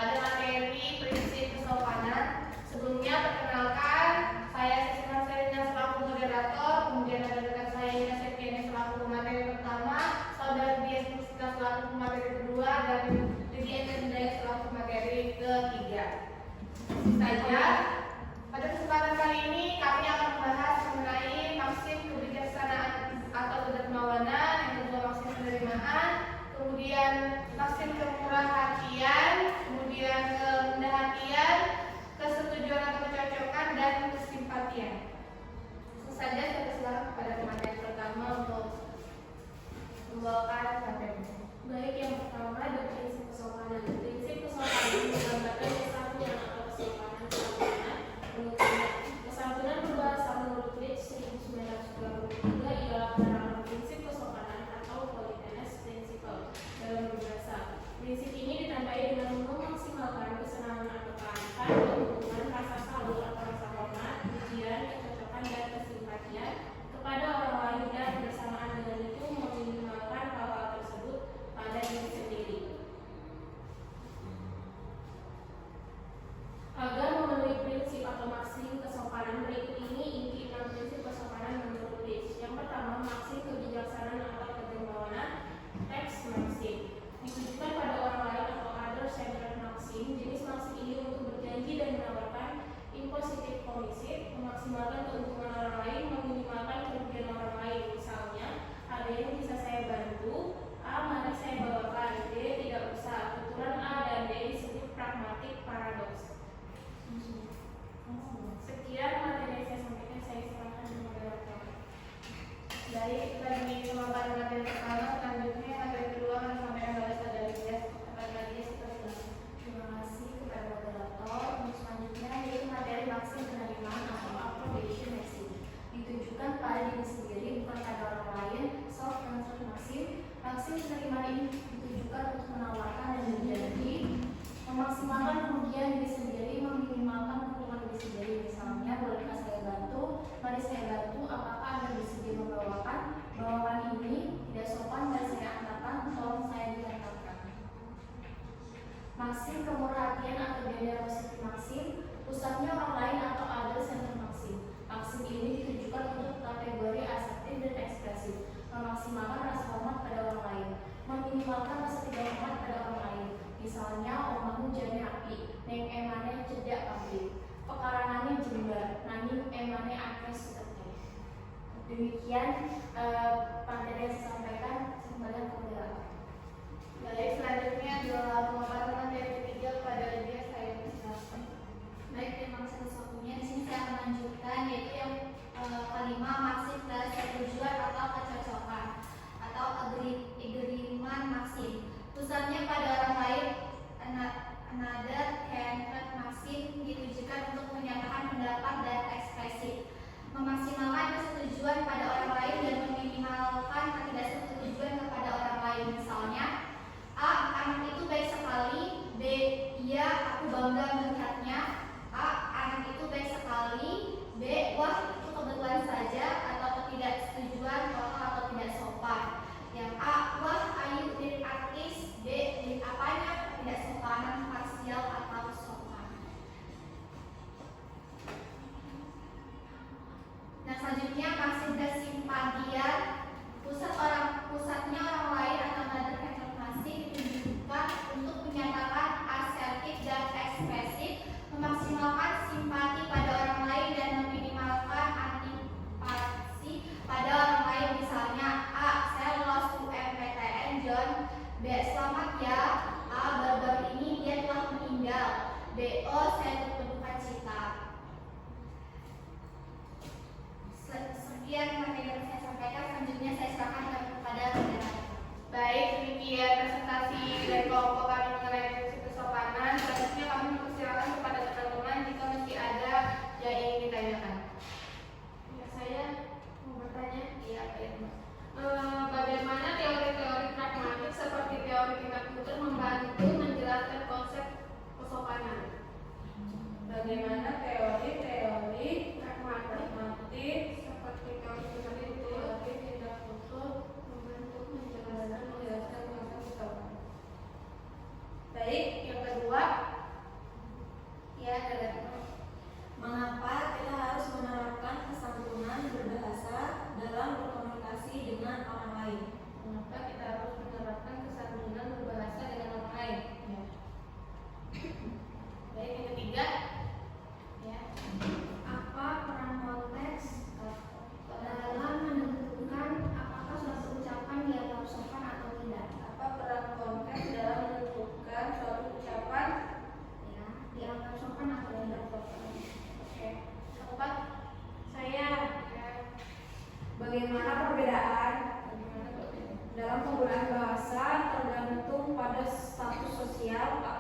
pada materi prinsip kesopanan. Sebelumnya perkenalkan, saya Siti Marcelina selaku moderator, kemudian ada rekan saya Ina Septiani selaku pemateri pertama, saudara Dias Mustika selaku pemateri kedua, dan Lydia Hidayat selaku pemateri ketiga. Saja, pada kesempatan kali ini kami akan membahas mengenai maksim kebijaksanaan atau kedermawanan, yang kedua maksim penerimaan, kemudian maksim kemurahan hatian, kemudian kerendah hatian, kesetujuan atau kecocokan, dan kesimpatian. Langsung saja saya persilakan kepada pemateri pertama untuk membawakan materi. Baik, yang pertama ada prinsip kesopanan. Prinsip kesopanan menggambarkan kesantunan atau kesopanan kesantunan. Kesantunan berbahasa menurut Leeds 1923 ialah penerapan prinsip kesopanan atau politeness principle dalam berbahasa. Prinsip ini ditandai dengan memaksimalkan kesenangan atau kearifan, keuntungan, rasa salut atau rasa hormat, pujian, kecocokan, dan kesimpatian kepada orang lain, dan bersamaan dengan itu meminimalkan hal-hal tersebut pada diri sendiri. Agar memenuhi prinsip atau maksim kesopanan berikut ini inti 6 prinsip kesopanan menurut Leeds. Yang pertama, maksim kebijaksanaan atau kedermawanan, teks maksim. Ditujukan pada orang lain atau other-centered maksim. Jenis maksim ini untuk berjanji dan menawarkan impositif komisif, memaksimalkan keuntungan orang lain, meminimalkan kerugian orang lain. Misalnya, ada yang bisa saya bantu, A mari saya bawakan, D tidak usah. Tuturan A dan D disebut pragmatic paradox. Sekian materi yang saya sampaikan, saya serahkan ke moderator. Dari pemaparan materi pertama, selanjutnya materi kedua akan disampaikan oleh saudara Dias. Saudara Dias, silakan. Terima kasih kepada moderator. Untuk selanjutnya yaitu materi maksim penerimaan atau approbation maxim. Ditujukan pada diri sendiri bukan pada orang lain. Self-centered maxim. Maksim penerimaan ini ditujukan untuk menawarkan dan berjanji, memaksimalkan kerugian diri sendiri, meminimalkan keuntungan diri sendiri. Misalnya, bolehkah saya bantu? Mari saya bantu. Apakah Anda bersedia membawakan? Bawakan ini tidak sopan dan saya antarkan. Tolong saya diantarkan. Maksim kemurahatian atau generosity maxim. Pusatnya orang lain atau other center maxim. Maksim ini ditujukan untuk kategori asertif dan ekspresif, memaksimalkan rasa hormat pada orang lain, meminimalkan rasa tidak hormat pada orang lain. Misalnya, omahmu jane api, neng emane cedak pabrik, pekarangannya jembar, nanging emane akeh seperti. Demikian materi yang saya sampaikan. Kembali ke moderator. Baik, selanjutnya adalah pemaparan materi ketiga pada Lydia. Saya persilakan. Baik, terima kasih atas waktunya. Di sini saya akan lanjutkan yaitu yang kelima, maksim kesetujuan atau kecocokan atau agreement maksim. Pusatnya pada orang lain, another centered maksim ditujukan untuk menyatakan pendapat dan ekspresif, memaksimalkan kesetujuan pada orang lain dan meminimalkan ketidaksetujuan kepada orang lain. Misalnya, A. Anak itu baik sekali. B. Iya, aku bangga melihatnya. A. Anak itu baik sekali. B. Wah, itu kebetulan saja atau ketidaksetujuan total atau tidak sopan. Yang A. Wah, ayu diri artis. B. Diri apanya? Ketidaksopanan parsial atau sopan. Nah, selanjutnya maksim kesimpatian. Pusatnya orang lain atau other centered maksim ditujukan untuk menyatakan asertif dan ekspresif,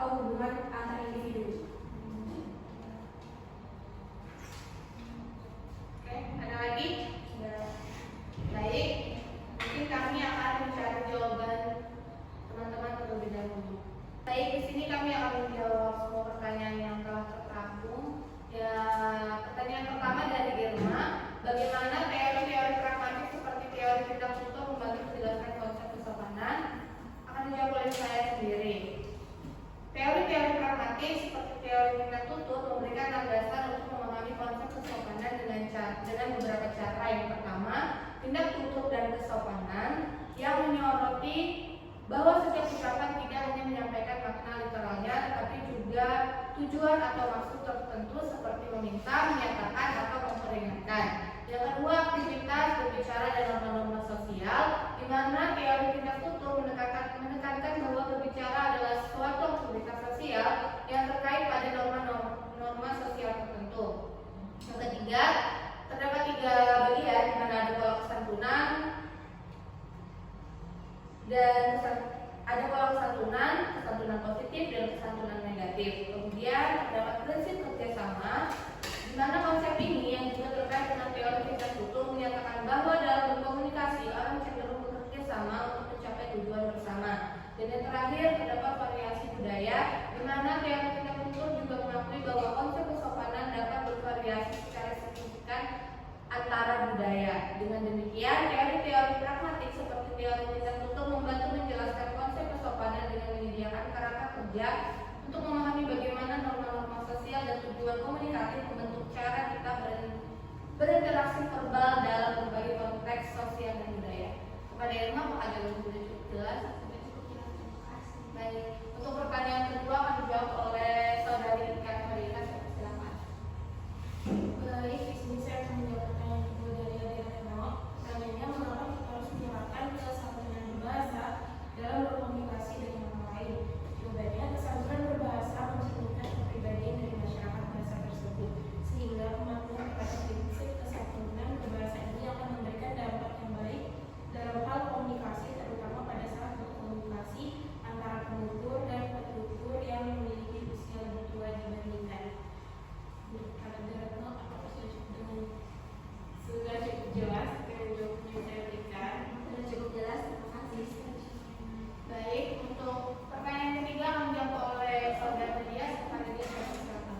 atau hubungan antar individu. Oke, ada lagi? Baik, mungkin kami akan mencari jawaban teman-teman terlebih dahulu. Baik, di sini kami akan menjawab semua pertanyaan yang telah terkabung. Ya, pertanyaan pertama dari Irma, bagaimana teori-teori pragmatik seperti teori tindak tutur membantu menjelaskan konsep kesopanan? Akan dijawab oleh saya sendiri. Teori-teori pragmatik seperti teori tindak tutur memberikan landasan untuk memahami konsep kesopanan dengan beberapa cara. Yang pertama, tindak tutur dan kesopanan yang menyoroti bahwa setiap ucapan tidak hanya menyampaikan makna literalnya, tetapi juga tujuan atau maksud tertentu seperti meminta, menyatakan, atau memperingatkan. Yang kedua, aktivitas berbicara dalam norma sosial, di mana teori tindak tutur menekankan bahwa berbicara adalah suatu aktivitas sosial yang terkait pada norma sosial tertentu. Yang ketiga, terdapat 3 bagian di mana ada pola kesantunan dan kesantunan positif dan kesantunan negatif. Kemudian terdapat prinsip kerjasama, di mana konsep ini yang juga terkait dengan teori tindak tutur menyatakan bahwa dalam berkomunikasi orang cenderung bekerja sama untuk mencapai tujuan bersama. Dan yang terakhir terdapat variasi budaya, di mana teori tindak tutur juga mengakui bahwa konsep kesopanan dapat bervariasi secara signifikan antara budaya. Dengan demikian, teori-teori pragmatik seperti teori tindak tutur membantu menjelaskan konsep kesopanan dengan menyediakan kerangka kerja untuk memahami bagaimana norma-norma sosial dan tujuan komunikatif membentuk cara kita berinteraksi verbal dalam berbagai konteks sosial dan budaya. Kepada Irma, apakah jawaban sudah cukup jelas? Baik, untuk pertanyaan kedua akan dijawab oleh saudari Ika Marina. Silakan. Baik, di sini saya akan menjawab pertanyaan kedua dari Adik Reno. Pertanyaannya, mengapa kita harus menyerahkan kesantunan berbahasa dalam berkomunikasi dengan orang lain? Jawabannya, kesantunan berbahasa mencerminkan kepribadian dari masyarakat bahasa tersebut, sehingga pemaknaan kepada prinsip kesantunan berbahasa ini akan memberikan dampak yang baik dalam hal komunikasi, terutama pada saat berkomunikasi antara penutur dan petutur yang memiliki usia lebih tua dibandingkan. Sudah cukup jelas dengan jawaban yang saya berikan. Sudah cukup jelas, terima kasih. Baik, untuk pertanyaan ketiga akan dijawab oleh saudara Dias. Kepada Dias, silakan.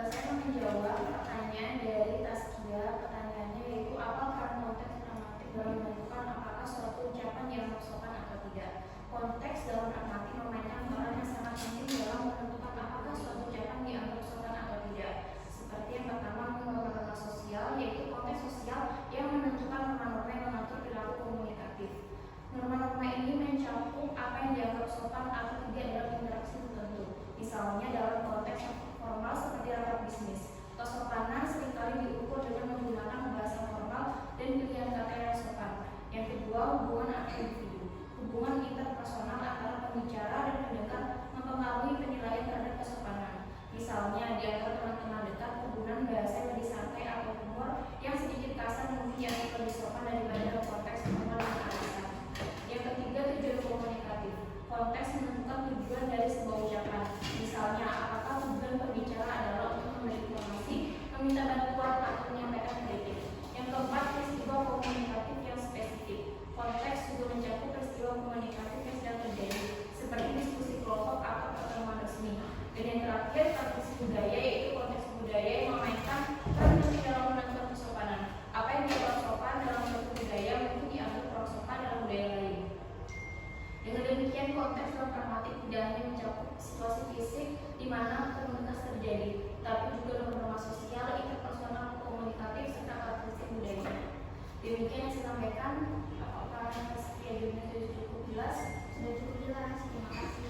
Saya menjawab pertanyaan dari Taskia. Pertanyaannya yaitu apa peran konteks pragmatik dalam menentukan apakah suatu ucapan dianggap sopan atau tidak. Konteks dalam pragmatik memainkan peran yang sangat penting dalam menentukan apakah suatu ucapan dianggap sopan atau tidak. Seperti yang pertama, norma-norma sosial, yaitu konteks sosial yang menentukan norma-norma yang mengatur perilaku komunikatif. Norma-norma ini mencakup apa yang dianggap sopan atau tidak dalam interaksi tertentu. Misalnya dalam konteks formal seperti rapat bisnis. Kesopanan seringkali diukur dengan menggunakan bahasa formal dan pilihan kata yang sopan. Yang kedua, hubungan antar individu. Hubungan interpersonal antara pembicara dan pendengar mempengaruhi penilaian terhadap kesopanan. Misalnya, di antara teman-teman dekat, penggunaan bahasa yang lebih santai atau humor yang sedikit kasar mungkin dianggap lebih sopan daripada dalam konteks formal dan arisan. Yang ketiga, tujuan komunikatif. Konteks menentukan tujuan dari sebuah ucapan. Misalnya, apakah tujuan pembicara adalah untuk memberi informasi, meminta bantuan, atau menyampaikan kritik. Yang keempat, peristiwa komunikatif yang spesifik. Konteks juga mencakup peristiwa komunikatif yang sedang terjadi, seperti diskusi kelompok atau pertemuan resmi. Dan yang terakhir, tradisi budaya, yaitu konteks budaya yang memainkan peran penting dalam menentukan kesopanan. Apa yang dianggap sopan dalam suatu budaya mungkin dianggap kurang sopan dalam budaya lain. Dengan demikian, konteks dalam pragmatik tidak hanya mencakup situasi fisik di mana komunitas terjadi, tapi juga norma sosial, interpersonal, komunikatif, serta karakteristik budaya. Demikian yang saya sampaikan. Apakah yang sudah cukup jelas? Sudah cukup jelas, terima kasih.